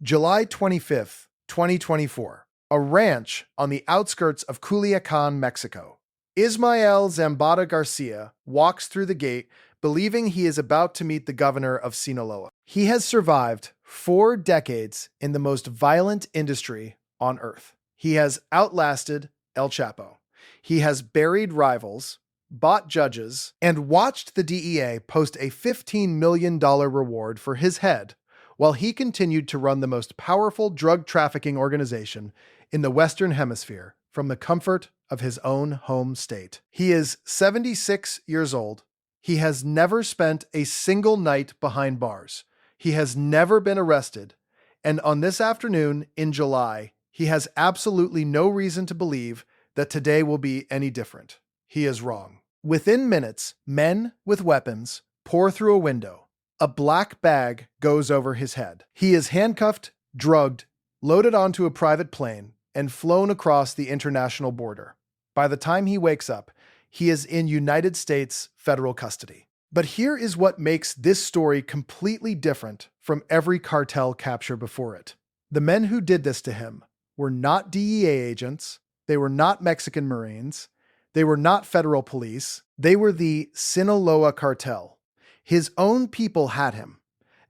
July 25th, 2024. A ranch on the outskirts of Culiacan, Mexico. Ismael Zambada Garcia walks through the gate believing he is about to meet the governor of Sinaloa. He has survived 4 decades in the most violent industry on earth. He has outlasted El Chapo. He has buried rivals, bought judges, and watched the DEA post a $15 million reward for his head while he continued to run the most powerful drug trafficking organization in the Western Hemisphere from the comfort of his own home state. He is 76 years old. He has never spent a single night behind bars. He has never been arrested. And on this afternoon in July, he has absolutely no reason to believe that today will be any different. He is wrong. Within minutes, men with weapons pour through a window. A black bag goes over his head. He is handcuffed, drugged, loaded onto a private plane, and flown across the international border. By the time he wakes up, he is in United States federal custody. But here is what makes this story completely different from every cartel capture before it. The men who did this to him were not DEA agents. They were not Mexican Marines. They were not federal police. They were the Sinaloa Cartel. His own people had him.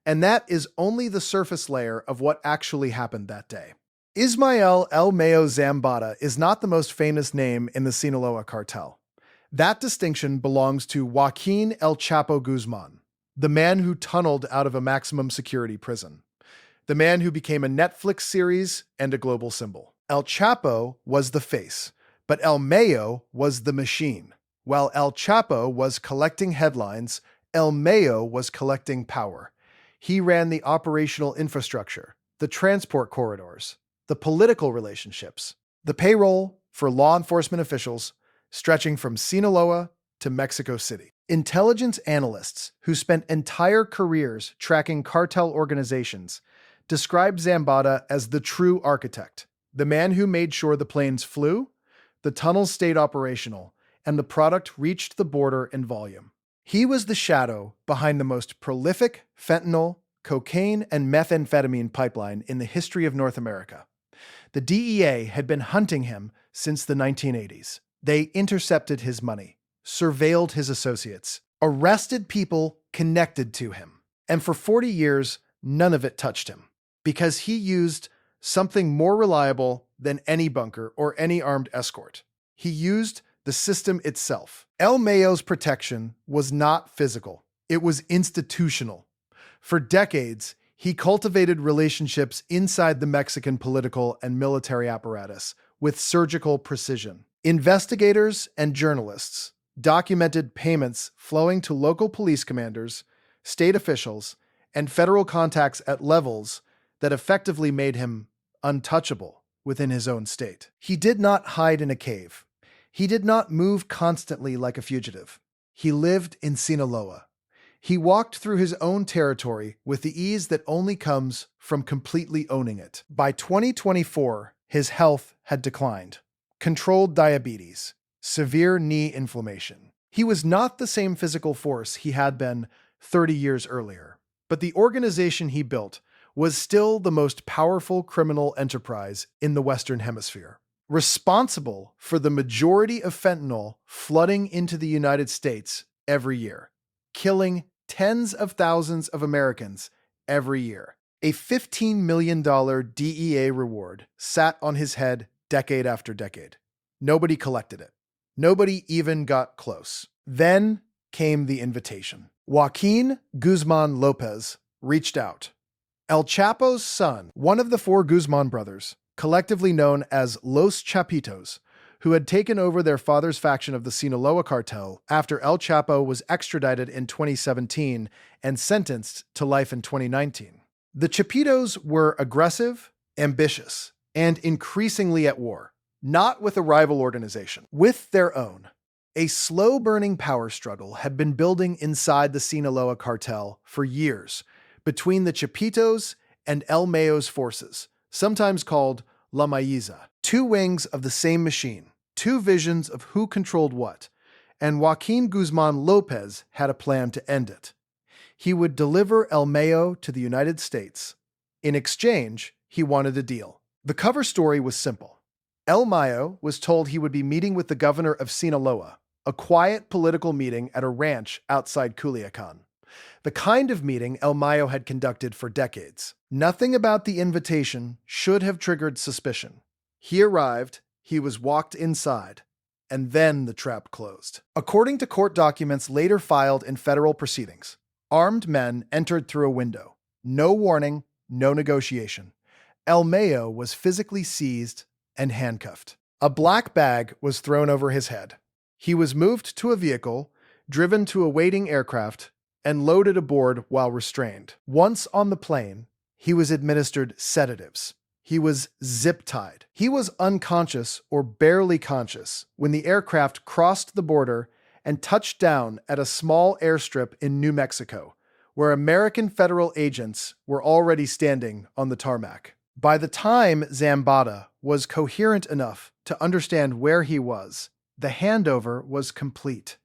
And that is only the surface layer of what actually happened that day. Ismael El Mayo Zambada is not the most famous name in the Sinaloa Cartel. That distinction belongs to Joaquin El Chapo Guzman, the man who tunneled out of a maximum security prison, the man who became a Netflix series and a global symbol. El Chapo was the face, but El Mayo was the machine. While El Chapo was collecting headlines, El Mayo was collecting power. He ran the operational infrastructure, the transport corridors, the political relationships, the payroll for law enforcement officials stretching from Sinaloa to Mexico City. Intelligence analysts who spent entire careers tracking cartel organizations described Zambada as the true architect, the man who made sure the planes flew, the tunnels stayed operational, and the product reached the border in volume. He was the shadow behind the most prolific fentanyl, cocaine, and methamphetamine pipeline in the history of North America. The DEA had been hunting him since the 1980s. They intercepted his money, surveilled his associates, arrested people connected to him. And for 40 years, none of it touched him, because he used something more reliable than any bunker or any armed escort. He used the system itself. El Mayo's protection was not physical. It was institutional. For decades, he cultivated relationships inside the Mexican political and military apparatus with surgical precision. Investigators and journalists documented payments flowing to local police commanders, state officials, and federal contacts at levels that effectively made him untouchable within his own state. He did not hide in a cave. He did not move constantly like a fugitive. He lived in Sinaloa. He walked through his own territory with the ease that only comes from completely owning it. By 2024, his health had declined. Controlled diabetes, severe knee inflammation. He was not the same physical force he had been 30 years earlier, but the organization he built was still the most powerful criminal enterprise in the Western Hemisphere, responsible for the majority of fentanyl flooding into the United States every year, killing tens of thousands of Americans every year. A $15 million DEA reward sat on his head decade after decade. Nobody collected it. Nobody even got close. Then came the invitation. Joaquin Guzman Lopez reached out. El Chapo's son, one of the 4 Guzman brothers, collectively known as Los Chapitos, who had taken over their father's faction of the Sinaloa Cartel after El Chapo was extradited in 2017 and sentenced to life in 2019. The Chapitos were aggressive, ambitious, and increasingly at war, not with a rival organization, with their own. A slow-burning power struggle had been building inside the Sinaloa Cartel for years between the Chapitos and El Mayo's forces, sometimes called La Mayiza. 2 wings of the same machine, 2 visions of who controlled what, and Joaquin Guzman Lopez had a plan to end it. He would deliver El Mayo to the United States In exchange, he wanted a deal. The cover story was simple. El Mayo was told he would be meeting with the governor of Sinaloa, a quiet political meeting at a ranch outside Culiacan. The kind of meeting El Mayo had conducted for decades. Nothing about the invitation should have triggered suspicion. He arrived, he was walked inside, and then the trap closed. According to court documents later filed in federal proceedings, armed men entered through a window. No warning, no negotiation. El Mayo was physically seized and handcuffed. A black bag was thrown over his head. He was moved to a vehicle, driven to a waiting aircraft, and loaded aboard while restrained. Once on the plane, he was administered sedatives. He was zip-tied. He was unconscious or barely conscious when the aircraft crossed the border and touched down at a small airstrip in New Mexico, where American federal agents were already standing on the tarmac. By the time Zambada was coherent enough to understand where he was, the handover was complete.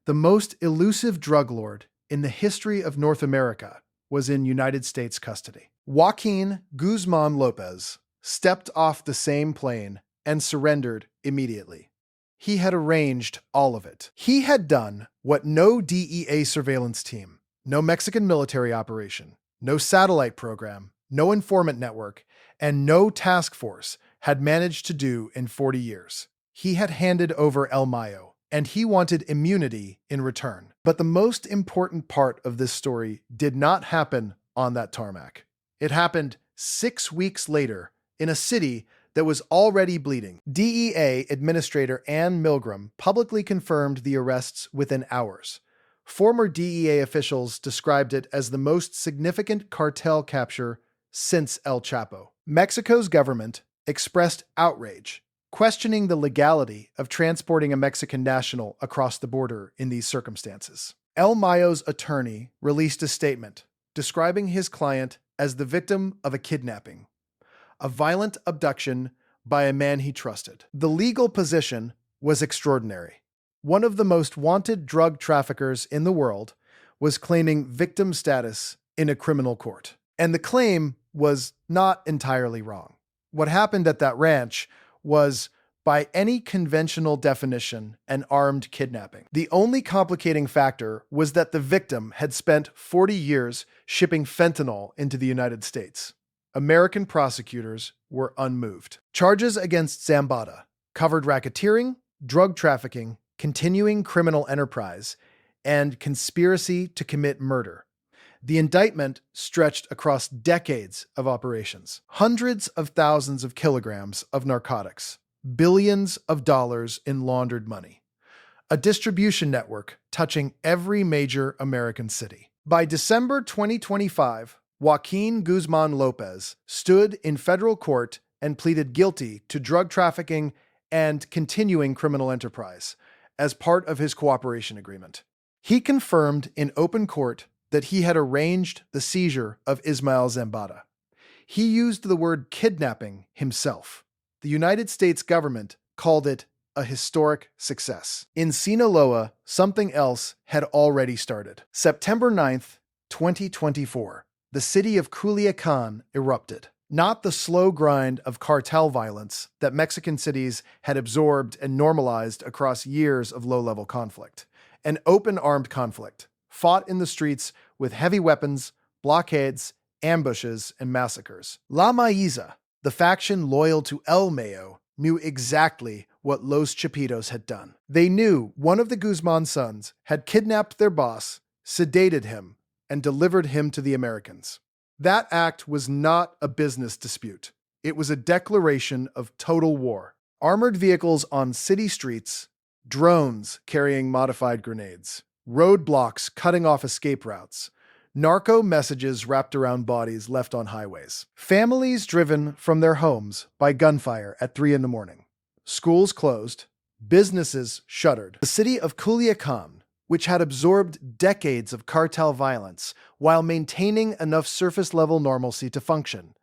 The most elusive drug lord in the history of North America was in United States custody. Joaquin Guzman Lopez stepped off the same plane and surrendered immediately. He had arranged all of it. He had done what no DEA surveillance team, no Mexican military operation, no satellite program, no informant network, and no task force had managed to do in 40 years. He had handed over El Mayo, and he wanted immunity in return. But the most important part of this story did not happen on that tarmac. It happened 6 weeks later in a city that was already bleeding. DEA Administrator Ann Milgram publicly confirmed the arrests within hours. Former DEA officials described it as the most significant cartel capture since El Chapo. Mexico's government expressed outrage, questioning the legality of transporting a Mexican national across the border in these circumstances. El Mayo's attorney released a statement describing his client as the victim of a kidnapping, a violent abduction by a man he trusted. The legal position was extraordinary. One of the most wanted drug traffickers in the world was claiming victim status in a criminal court. And the claim was not entirely wrong. What happened at that ranch was, by any conventional definition, an armed kidnapping. The only complicating factor was that the victim had spent 40 years shipping fentanyl into the United States. American prosecutors were unmoved. Charges against Zambada covered racketeering, drug trafficking, continuing criminal enterprise, and conspiracy to commit murder. The indictment stretched across decades of operations, hundreds of thousands of kilograms of narcotics, billions of dollars in laundered money, a distribution network touching every major American city. By December 2025, Joaquin Guzman Lopez stood in federal court and pleaded guilty to drug trafficking and continuing criminal enterprise as part of his cooperation agreement. He confirmed in open court that he had arranged the seizure of Ismael Zambada. He used the word kidnapping himself. The United States government called it a historic success. In Sinaloa, something else had already started. September 9th, 2024, the city of Culiacan erupted. Not the slow grind of cartel violence that Mexican cities had absorbed and normalized across years of low-level conflict. An open armed conflict, fought in the streets with heavy weapons, blockades, ambushes, and massacres. La Maíza, the faction loyal to El Mayo, knew exactly what Los Chapitos had done. They knew one of the Guzman sons had kidnapped their boss, sedated him, and delivered him to the Americans. That act was not a business dispute. It was a declaration of total war. Armored vehicles on city streets, drones carrying modified grenades, roadblocks cutting off escape routes, narco messages wrapped around bodies left on highways, families driven from their homes by gunfire at 3 a.m, schools closed, businesses shuttered. The city of Culiacan, which had absorbed decades of cartel violence while maintaining enough surface-level normalcy to function,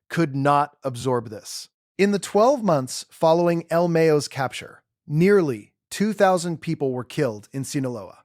could not absorb this. In the 12 months following El Mayo's capture, nearly 2,000 people were killed in Sinaloa.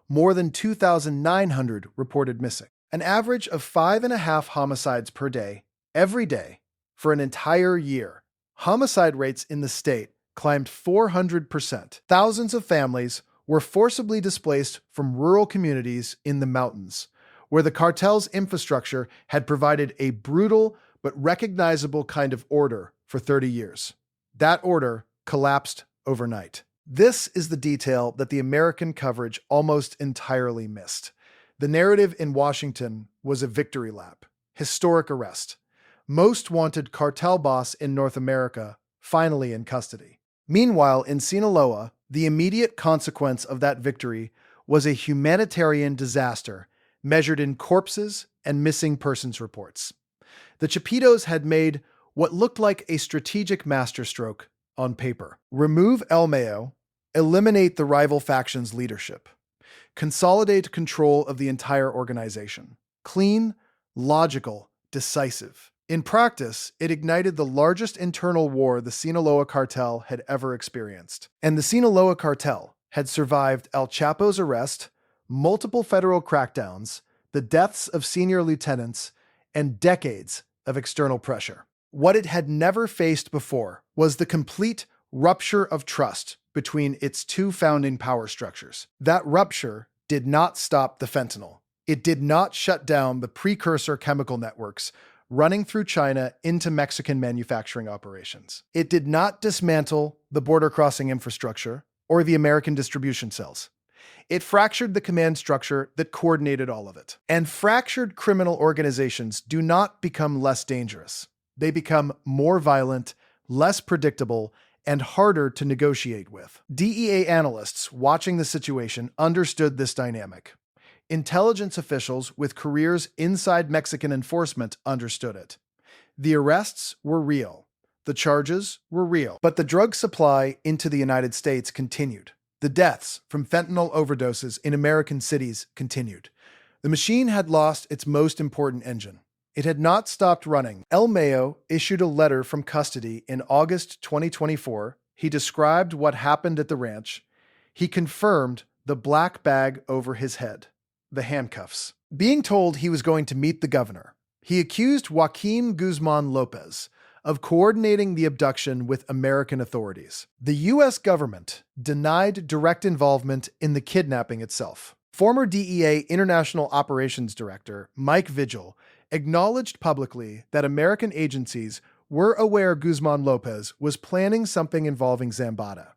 More than 2,900 reported missing. An average of 5.5 homicides per day Every day, for an entire year, homicide rates in the state climbed 400%. Thousands of families were forcibly displaced from rural communities in the mountains, where the cartel's infrastructure had provided a brutal but recognizable kind of order for 30 years. That order collapsed overnight. This is the detail that the American coverage almost entirely missed. The narrative in Washington was a victory lap, historic arrest, most wanted cartel boss in North America, finally in custody. Meanwhile, in Sinaloa, the immediate consequence of that victory was a humanitarian disaster measured in corpses and missing persons reports. The Chapitos had made what looked like a strategic masterstroke on paper. Remove El Mayo, eliminate the rival faction's leadership, consolidate control of the entire organization. Clean, logical, decisive. In practice, it ignited the largest internal war the Sinaloa Cartel had ever experienced. And the Sinaloa Cartel had survived El Chapo's arrest, multiple federal crackdowns, the deaths of senior lieutenants, and decades of external pressure. What it had never faced before was the complete rupture of trust between its two founding power structures. That rupture did not stop the fentanyl. It did not shut down the precursor chemical networks running through China into Mexican manufacturing operations. It did not dismantle the border crossing infrastructure or the American distribution cells. It fractured the command structure that coordinated all of it. And fractured criminal organizations do not become less dangerous. They become more violent, less predictable, and harder to negotiate with. DEA analysts watching the situation understood this dynamic. Intelligence officials with careers inside Mexican enforcement understood it. The arrests were real. The charges were real. But the drug supply into the United States continued. The deaths from fentanyl overdoses in American cities continued. The machine had lost its most important engine. It had not stopped running. El Mayo issued a letter from custody in August 2024. He described what happened at the ranch. He confirmed the black bag over his head, the handcuffs. Being told he was going to meet the governor, he accused Joaquin Guzman Lopez of coordinating the abduction with American authorities. The U.S. government denied direct involvement in the kidnapping itself. Former DEA International Operations Director Mike Vigil acknowledged publicly that American agencies were aware Guzman Lopez was planning something involving Zambada,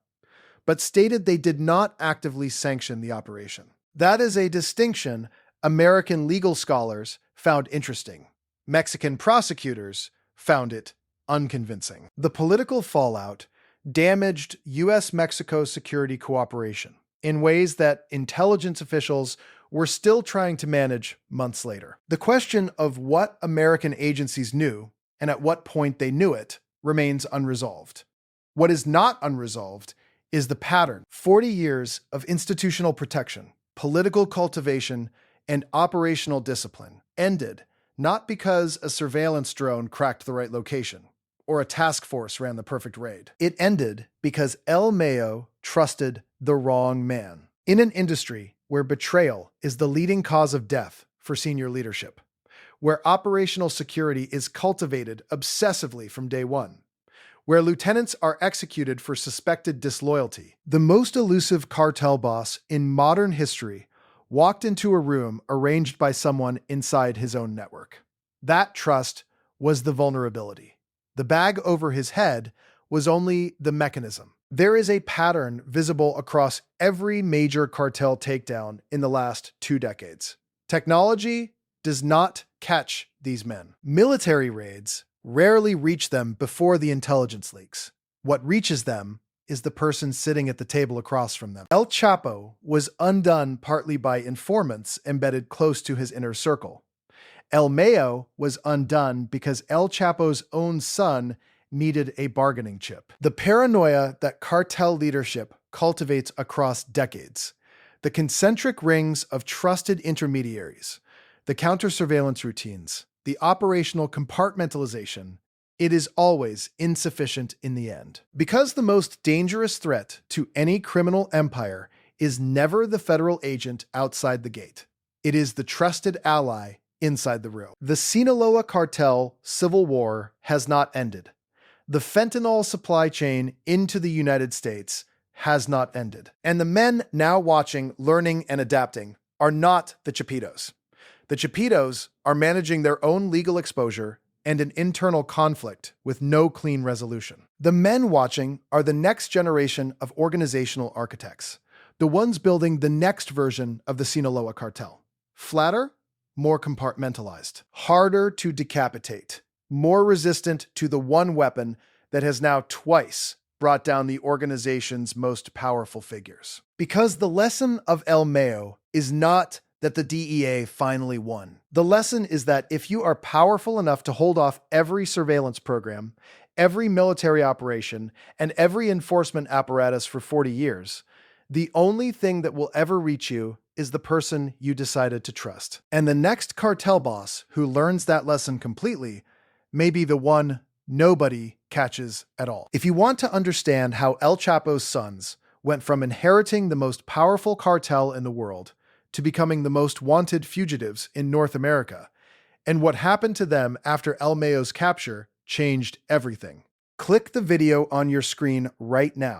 but stated they did not actively sanction the operation. That is a distinction American legal scholars found interesting. Mexican prosecutors found it unconvincing. The political fallout damaged U.S.-Mexico security cooperation in ways that intelligence officials were still trying to manage months later. The question of what American agencies knew and at what point they knew it remains unresolved. What is not unresolved is the pattern. 40 years of institutional protection, political cultivation, and operational discipline ended not because a surveillance drone cracked the right location or a task force ran the perfect raid. It ended because El Mayo trusted the wrong man. In an industry where betrayal is the leading cause of death for senior leadership, where operational security is cultivated obsessively from day one, where lieutenants are executed for suspected disloyalty, the most elusive cartel boss in modern history walked into a room arranged by someone inside his own network. That trust was the vulnerability. The bag over his head was only the mechanism. There is a pattern visible across every major cartel takedown in the last 2 decades. Technology does not catch these men. Military raids rarely reach them before the intelligence leaks. What reaches them is the person sitting at the table across from them. El Chapo was undone partly by informants embedded close to his inner circle. El Mayo was undone because El Chapo's own son needed a bargaining chip. The paranoia that cartel leadership cultivates across decades, the concentric rings of trusted intermediaries, the counter-surveillance routines, the operational compartmentalization, it is always insufficient in the end. Because the most dangerous threat to any criminal empire is never the federal agent outside the gate. It is the trusted ally inside the room. The Sinaloa Cartel civil war has not ended. The fentanyl supply chain into the United States has not ended. And the men now watching, learning, and adapting are not the Chapitos. The Chapitos are managing their own legal exposure and an internal conflict with no clean resolution. The men watching are the next generation of organizational architects, the ones building the next version of the Sinaloa Cartel. Flatter, more compartmentalized, harder to decapitate, more resistant to the one weapon that has now twice brought down the organization's most powerful figures. Because the lesson of El Mayo is not that the DEA finally won. The lesson is that if you are powerful enough to hold off every surveillance program, every military operation, and every enforcement apparatus for 40 years, the only thing that will ever reach you is the person you decided to trust. And the next cartel boss who learns that lesson completely may be the one nobody catches at all. If you want to understand how El Chapo's sons went from inheriting the most powerful cartel in the world to becoming the most wanted fugitives in North America, and what happened to them after El Mayo's capture changed everything, click the video on your screen right now.